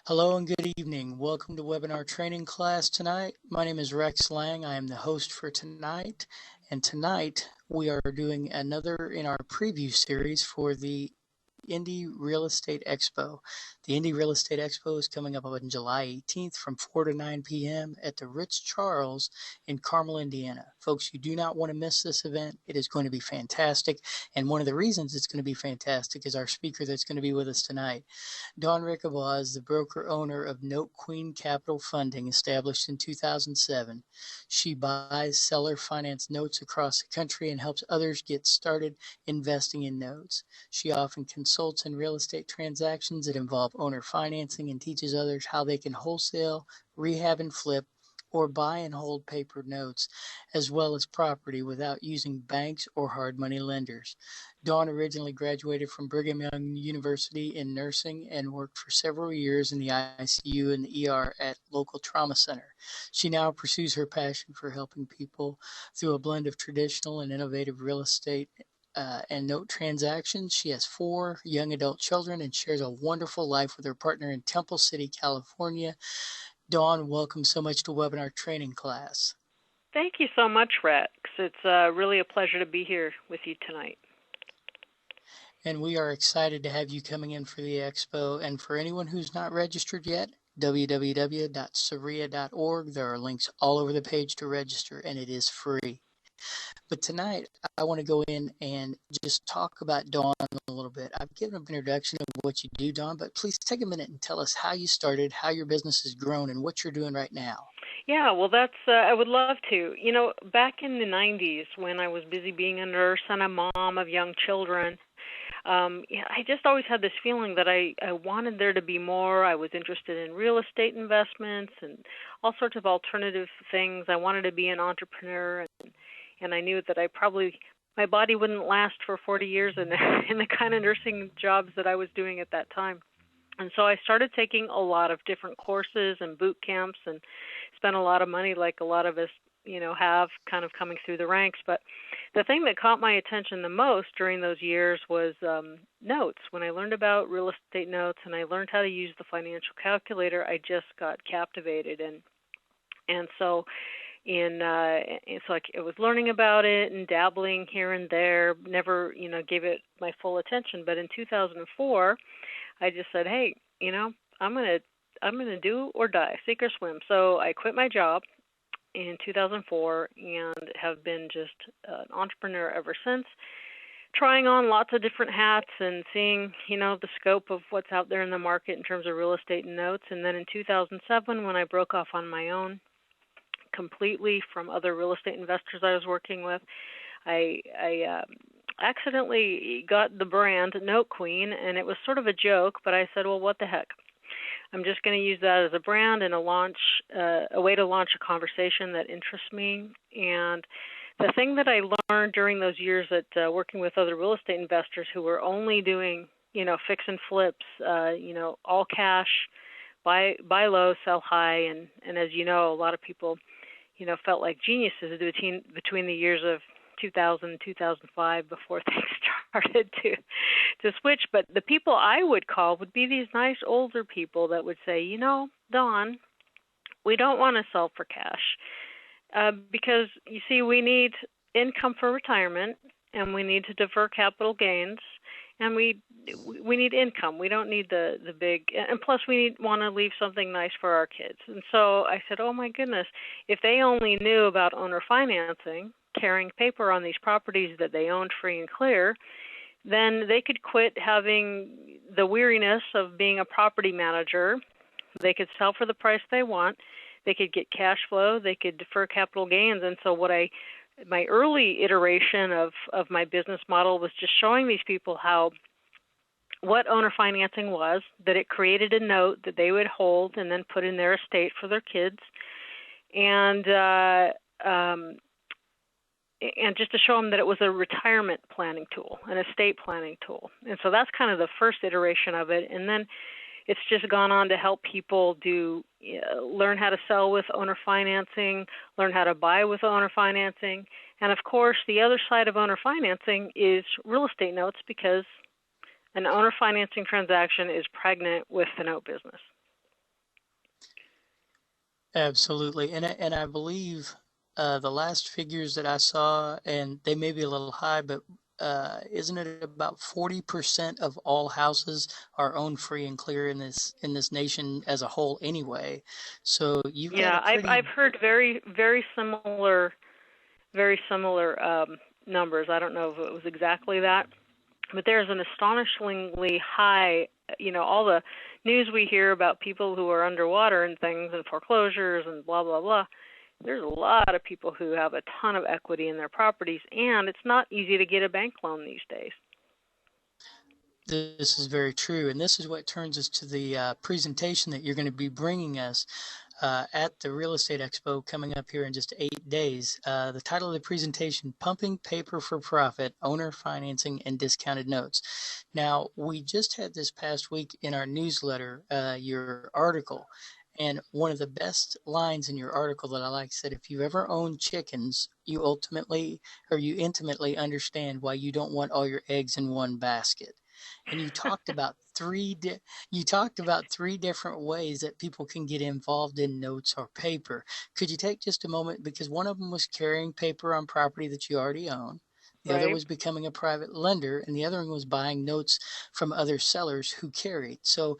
Hello and good evening. Welcome to webinar training class tonight. My name is Rex Lang. I am the host for tonight. And tonight we are doing another in our preview series for the Indy Real Estate Expo. The Indy Real Estate Expo is coming up on July 18th from 4 to 9 p.m. at the Ritz-Charles in Carmel, Indiana. Folks, you do not want to miss this event. It is going to be fantastic. And one of the reasons it's going to be fantastic is our speaker that's going to be with us tonight. Dawn Rickabaugh is the broker-owner of Note Queen Capital Funding, established in 2007. She buys seller finance notes across the country and helps others get started investing in notes. She often consults in real estate transactions that involve owner financing and teaches others how they can wholesale, rehab and flip, or buy and hold paper notes, as well as property without using banks or hard money lenders. Dawn originally graduated from Brigham Young University in nursing and worked for several years in the ICU and the ER at local trauma center. She now pursues her passion for helping people through a blend of traditional and innovative real estate and note transactions. She has 4 young adult children and shares a wonderful life with her partner in Temple City, California. Dawn, welcome so much to webinar training class. Thank you so much, Rex. It's really a pleasure to be here with you tonight. And we are excited to have you coming in for the expo. And for anyone who's not registered yet, www.saria.org. There are links all over the page to register, and it is free. But tonight, I want to go in and just talk about Dawn a little bit. I've given an introduction of what you do, Dawn, but please take a minute and tell us how you started, how your business has grown, and what you're doing right now. Yeah, well, I would love to. You know, back in the 90s when I was busy being a nurse and a mom of young children, I just always had this feeling that I wanted there to be more. I was interested in real estate investments and all sorts of alternative things. I wanted to be an entrepreneur, and I knew that my body wouldn't last for 40 years in the kind of nursing jobs that I was doing at that time. And so I started taking a lot of different courses and boot camps and spent a lot of money like a lot of us, have kind of coming through the ranks. But the thing that caught my attention the most during those years was notes. When I learned about real estate notes and I learned how to use the financial calculator, I just got captivated. And so I was learning about it and dabbling here and there, never, gave it my full attention. But in 2004, I just said, hey, I'm gonna do or die, sink or swim. So I quit my job in 2004 and have been just an entrepreneur ever since, trying on lots of different hats and seeing, the scope of what's out there in the market in terms of real estate and notes. And then in 2007, when I broke off on my own completely from other real estate investors I was working with, I accidentally got the brand Note Queen, and it was sort of a joke, but I said, well, what the heck? I'm just going to use that as a brand and a way to launch a conversation that interests me. And the thing that I learned during those years at working with other real estate investors who were only doing, fix and flips, all cash, buy low, sell high, and as you know, a lot of people, felt like geniuses between the years of 2000 and 2005 before things started to switch. But the people I would call would be these nice older people that would say, Dawn, we don't want to sell for cash because, you see, we need income for retirement and we need to defer capital gains and we need income. We don't need the big, and plus we want to leave something nice for our kids. And so I said, oh my goodness, if they only knew about owner financing, carrying paper on these properties that they owned free and clear, then they could quit having the weariness of being a property manager. They could sell for the price they want. They could get cash flow. They could defer capital gains. And so my early iteration of my business model was just showing these people what owner financing was, that it created a note that they would hold and then put in their estate for their kids. And just to show them that it was a retirement planning tool, an estate planning tool. And so that's kind of the first iteration of it. And then it's just gone on to help people learn how to sell with owner financing, learn how to buy with owner financing. And of course, the other side of owner financing is real estate notes, because an owner financing transaction is pregnant with the note business. Absolutely. And I believe the last figures that I saw, and they may be a little high, but isn't it about 40% of all houses are owned free and clear in this nation as a whole anyway? So you've got Yeah, a pretty I've heard very similar numbers. I don't know if it was exactly that, but there's an astonishingly high, all the news we hear about people who are underwater and things and foreclosures and blah, blah, blah. There's a lot of people who have a ton of equity in their properties, and it's not easy to get a bank loan these days. This is very true, and this is what turns us to the presentation that you're going to be bringing us at the Real Estate Expo coming up here in just 8 days. The title of the presentation, Pumping Paper for Profit, Owner Financing and Discounted Notes. Now, we just had this past week in our newsletter, your article, and one of the best lines in your article that I like said, if you ever own chickens, you intimately understand why you don't want all your eggs in one basket. And you talked about three different ways that people can get involved in notes or paper. Could you take just a moment, because one of them was carrying paper on property that you already own. The other Right? was becoming a private lender, and the other one was buying notes from other sellers who carried. So,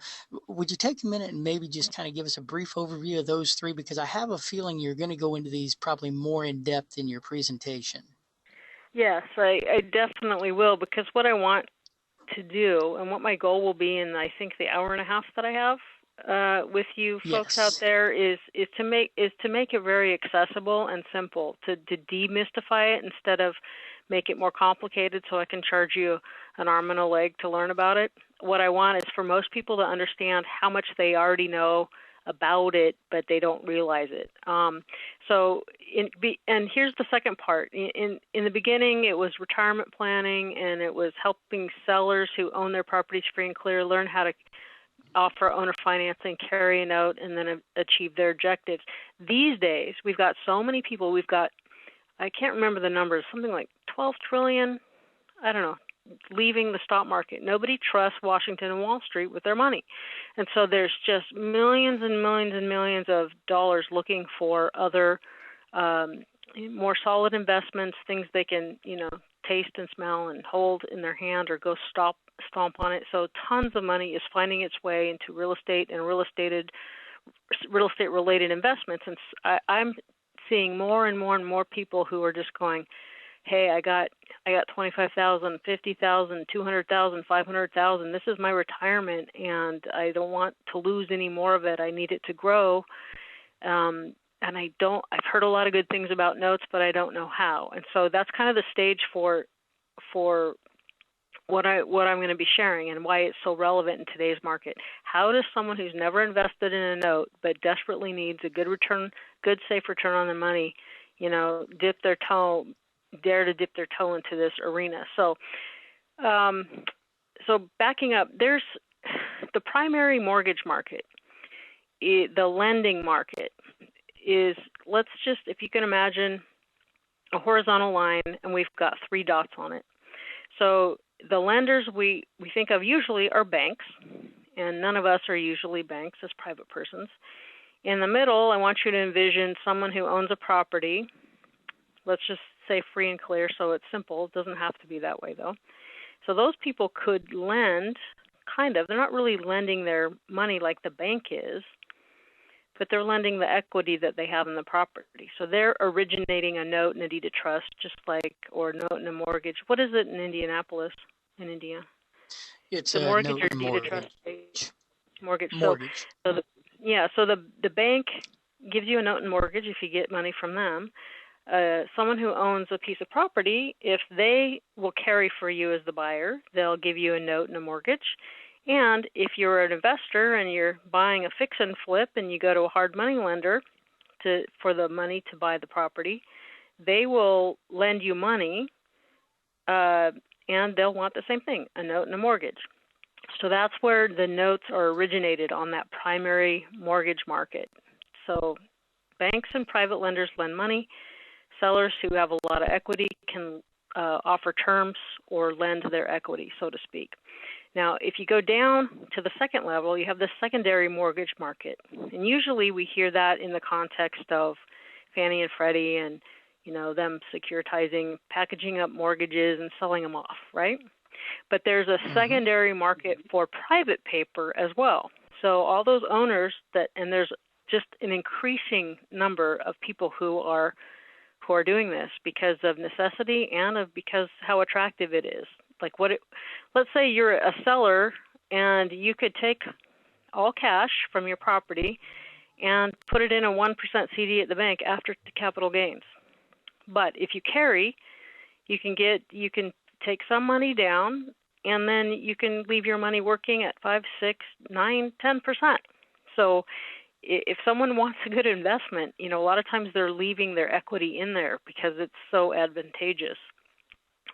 would you take a minute and maybe just kind of give us a brief overview of those three? Because I have a feeling you're going to go into these probably more in depth in your presentation. Yes, I definitely will, because what I want to do and what my goal will be in, I think, the hour and a half that I have with you folks out Yes. there is to make it very accessible and simple, to demystify it instead of make it more complicated so I can charge you an arm and a leg to learn about it. What I want is for most people to understand how much they already know about it, but they don't realize it. And here's the second part. In the beginning, it was retirement planning, and it was helping sellers who own their properties free and clear learn how to offer owner financing, carry a note, and then achieve their objectives. These days, we've got so many people. I can't remember the numbers, something like 12 trillion, I don't know, leaving the stock market. Nobody trusts Washington and Wall Street with their money. And so there's just millions and millions and millions of dollars looking for other more solid investments, things they can, taste and smell and hold in their hand or go stomp on it. So tons of money is finding its way into real estate and real estate related investments. And I'm seeing more and more and more people who are just going, hey, I got 25,000, 50,000, 200,000, 500,000. This is my retirement, and I don't want to lose any more of it. I need it to grow. And I've heard a lot of good things about notes, but I don't know how. And so that's kind of the stage for what I'm going to be sharing and why it's so relevant in today's market. How does someone who's never invested in a note but desperately needs a good safe return on their money, dare to dip their toe into this arena? So backing up, there's the primary mortgage market, the lending market is, if you can imagine a horizontal line and we've got three dots on it. So the lenders we think of usually are banks, and none of us are usually banks as private persons. In the middle, I want you to envision someone who owns a property. Let's just say free and clear so it's simple. It doesn't have to be that way, though. So those people could lend, kind of. They're not really lending their money like the bank is, but they're lending the equity that they have in the property. So they're originating a note and a deed of trust, or a note and a mortgage. What is it in Indianapolis, in India? It's The a mortgage note or and deed of trust? Mortgage. mortgage. So the bank gives you a note and mortgage if you get money from them. Someone who owns a piece of property, if they will carry for you as the buyer, they'll give you a note and a mortgage. And if you're an investor and you're buying a fix and flip and you go to a hard money lender for the money to buy the property, they will lend you money, and they'll want the same thing, a note and a mortgage. So that's where the notes are originated, on that primary mortgage market. So banks and private lenders lend money. Sellers who have a lot of equity can offer terms or lend their equity, so to speak. Now, if you go down to the second level, you have the secondary mortgage market. And usually we hear that in the context of Fannie and Freddie and, them securitizing, packaging up mortgages and selling them off, right? But there's a secondary market for private paper as well. So all those owners and there's just an increasing number of people who are doing this because of necessity and because how attractive it is. Like let's say you're a seller and you could take all cash from your property and put it in a 1% CD at the bank after the capital gains. But if you carry, you can take some money down, and then you can leave your money working at 5, 6, 9, 10%. So if someone wants a good investment, a lot of times they're leaving their equity in there because it's so advantageous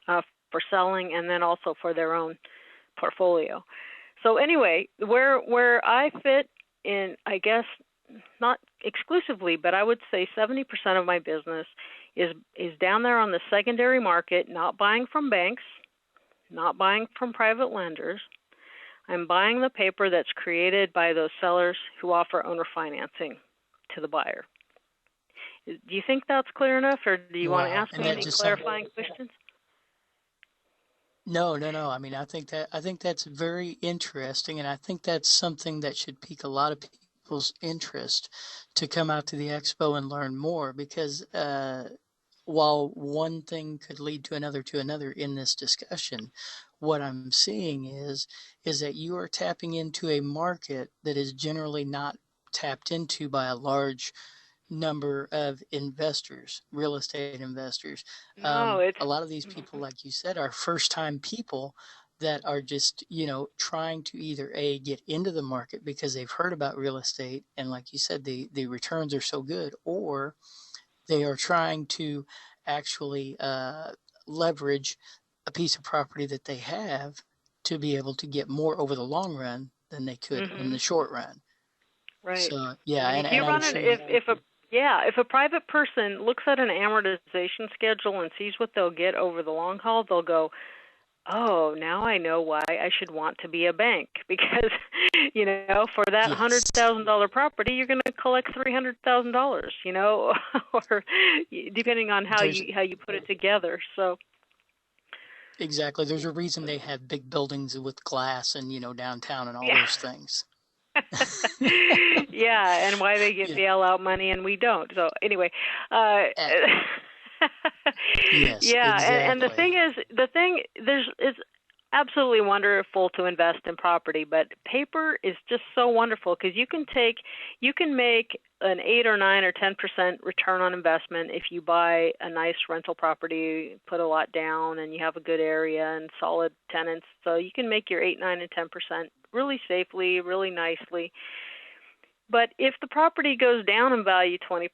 for selling and then also for their own portfolio. So anyway, where I fit in, I guess, not exclusively, but I would say 70% of my business is down there on the secondary market, not buying from banks, not buying from private lenders. I'm buying the paper that's created by those sellers who offer owner financing to the buyer. Do you think that's clear enough, or do you want to ask me any clarifying questions? No. I mean, I think that's very interesting, and I think that's something that should pique a lot of people's interest to come out to the expo and learn more, because while one thing could lead to another in this discussion, what I'm seeing is that you are tapping into a market that is generally not tapped into by a large number of investors, real estate investors. A lot of these people, like you said, are first-time people that are just, trying to either get into the market because they've heard about real estate, and like you said, the returns are so good, or they are trying to actually leverage a piece of property that they have to be able to get more over the long run than they could in the short run. Right. So yeah, if you run if a private person looks at an amortization schedule and sees what they'll get over the long haul, they'll go, oh, now I know why I should want to be a bank, because, for that $100,000 property, you're going to collect $300,000, or depending on how you put it together. So. Exactly. There's a reason they have big buildings with glass and, downtown and all those things. Yeah, and why they get bailout money and we don't. So anyway, yes, yeah, exactly. and the thing is, it's absolutely wonderful to invest in property, but paper is just so wonderful because you can make an 8 or 9 or 10% return on investment if you buy a nice rental property, put a lot down, and you have a good area and solid tenants. So you can make your 8, 9, and 10% really safely, really nicely. But if the property goes down in value 20%,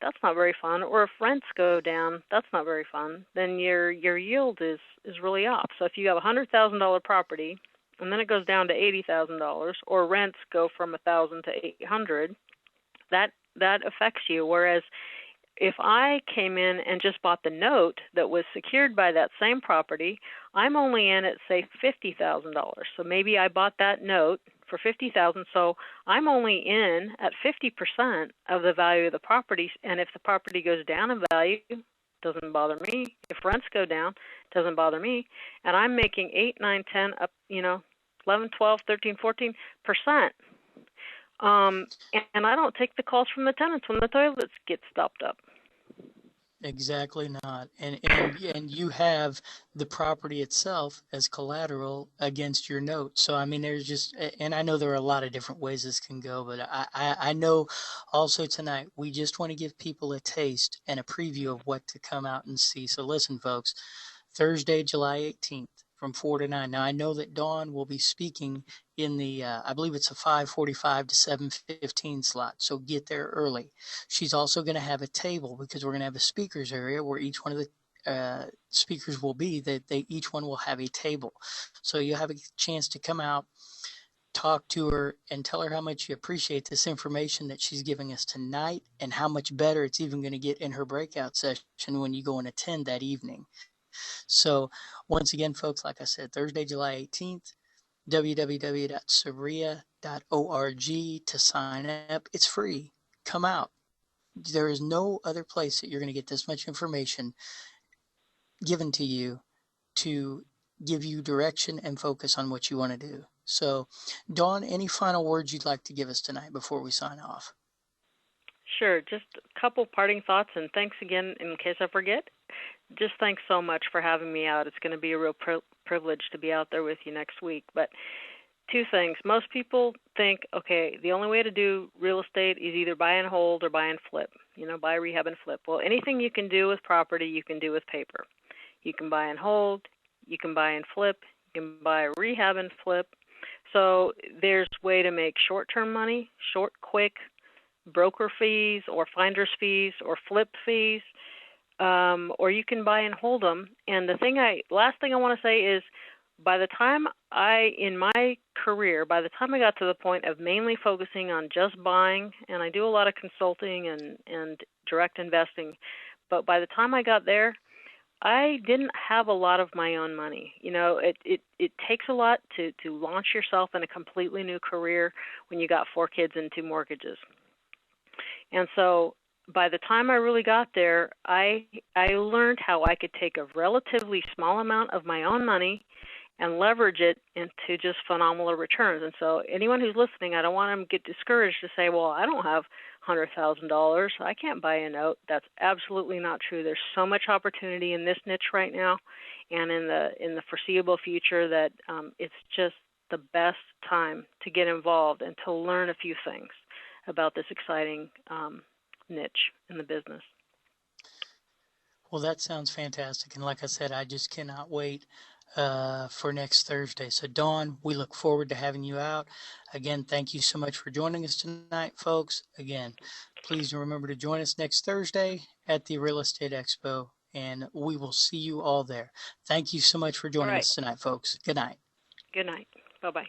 that's not very fun. Or if rents go down, that's not very fun. Then your yield is really off. So if you have a $100,000 property and then it goes down to $80,000, or rents go from $1,000 to $800, that affects you. Whereas if I came in and just bought the note that was secured by that same property, I'm only in at, say, $50,000. So maybe I bought that note for $50,000, so I'm only in at 50% of the value of the property. And if the property goes down in value, doesn't bother me. If rents go down, doesn't bother me. And I'm making 8, 9, 10, up, 11, 12, 13, 14%. And I don't take the calls from the tenants when the toilets get stopped up. Exactly not. And you have the property itself as collateral against your note. So, I mean, there's just, and I know there are a lot of different ways this can go, but I know also tonight we just want to give people a taste and a preview of what to come out and see. So listen, folks, Thursday, July 18th from 4 to 9. Now, I know that Dawn will be speaking in the, I believe it's a 5:45 to 7:15 slot, so get there early. She's also going to have a table because we're going to have a speakers area where each one of the speakers will be, that each one will have a table. So you'll have a chance to come out, talk to her, and tell her how much you appreciate this information that she's giving us tonight and how much better it's even going to get in her breakout session when you go and attend that evening. So once again, folks, like I said, Thursday, July 18th, www.sabria.org to sign up. It's free. Come out. There is no other place that you're going to get this much information given to you to give you direction and focus on what you want to do. So, Dawn, any final words you'd like to give us tonight before we sign off? Sure. Just a couple parting thoughts, and thanks again in case I forget. Just thanks so much for having me out. It's going to be a real privilege to be out there with you next week. But two things. Most people think, okay, the only way to do real estate is either buy and hold or buy and flip, buy, rehab, and flip. Well, anything you can do with property, you can do with paper. You can buy and hold, you can buy and flip, you can buy, rehab, and flip. So there's a way to make short-term money, short, quick, broker fees or finder's fees or flip fees, or you can buy and hold them. And last thing I want to say is, by the time in my career, by the time I got to the point of mainly focusing on just buying, and I do a lot of consulting and direct investing, but by the time I got there, I didn't have a lot of my own money. It takes a lot to launch yourself in a completely new career when you got 4 kids and 2 mortgages. And so by the time I really got there, I learned how I could take a relatively small amount of my own money and leverage it into just phenomenal returns. And so anyone who's listening, I don't want them to get discouraged to say, well, I don't have $100,000. I can't buy a note. That's absolutely not true. There's so much opportunity in this niche right now and in the foreseeable future that it's just the best time to get involved and to learn a few things about this exciting niche in the business. Well, that sounds fantastic. And like I said, I just cannot wait for next Thursday. So, Dawn, we look forward to having you out. Again, thank you so much for joining us tonight, folks. Again, please remember to join us next Thursday at the Real Estate Expo, and we will see you all there. Thank you so much for joining us tonight, folks. Good night. Good night. Bye-bye.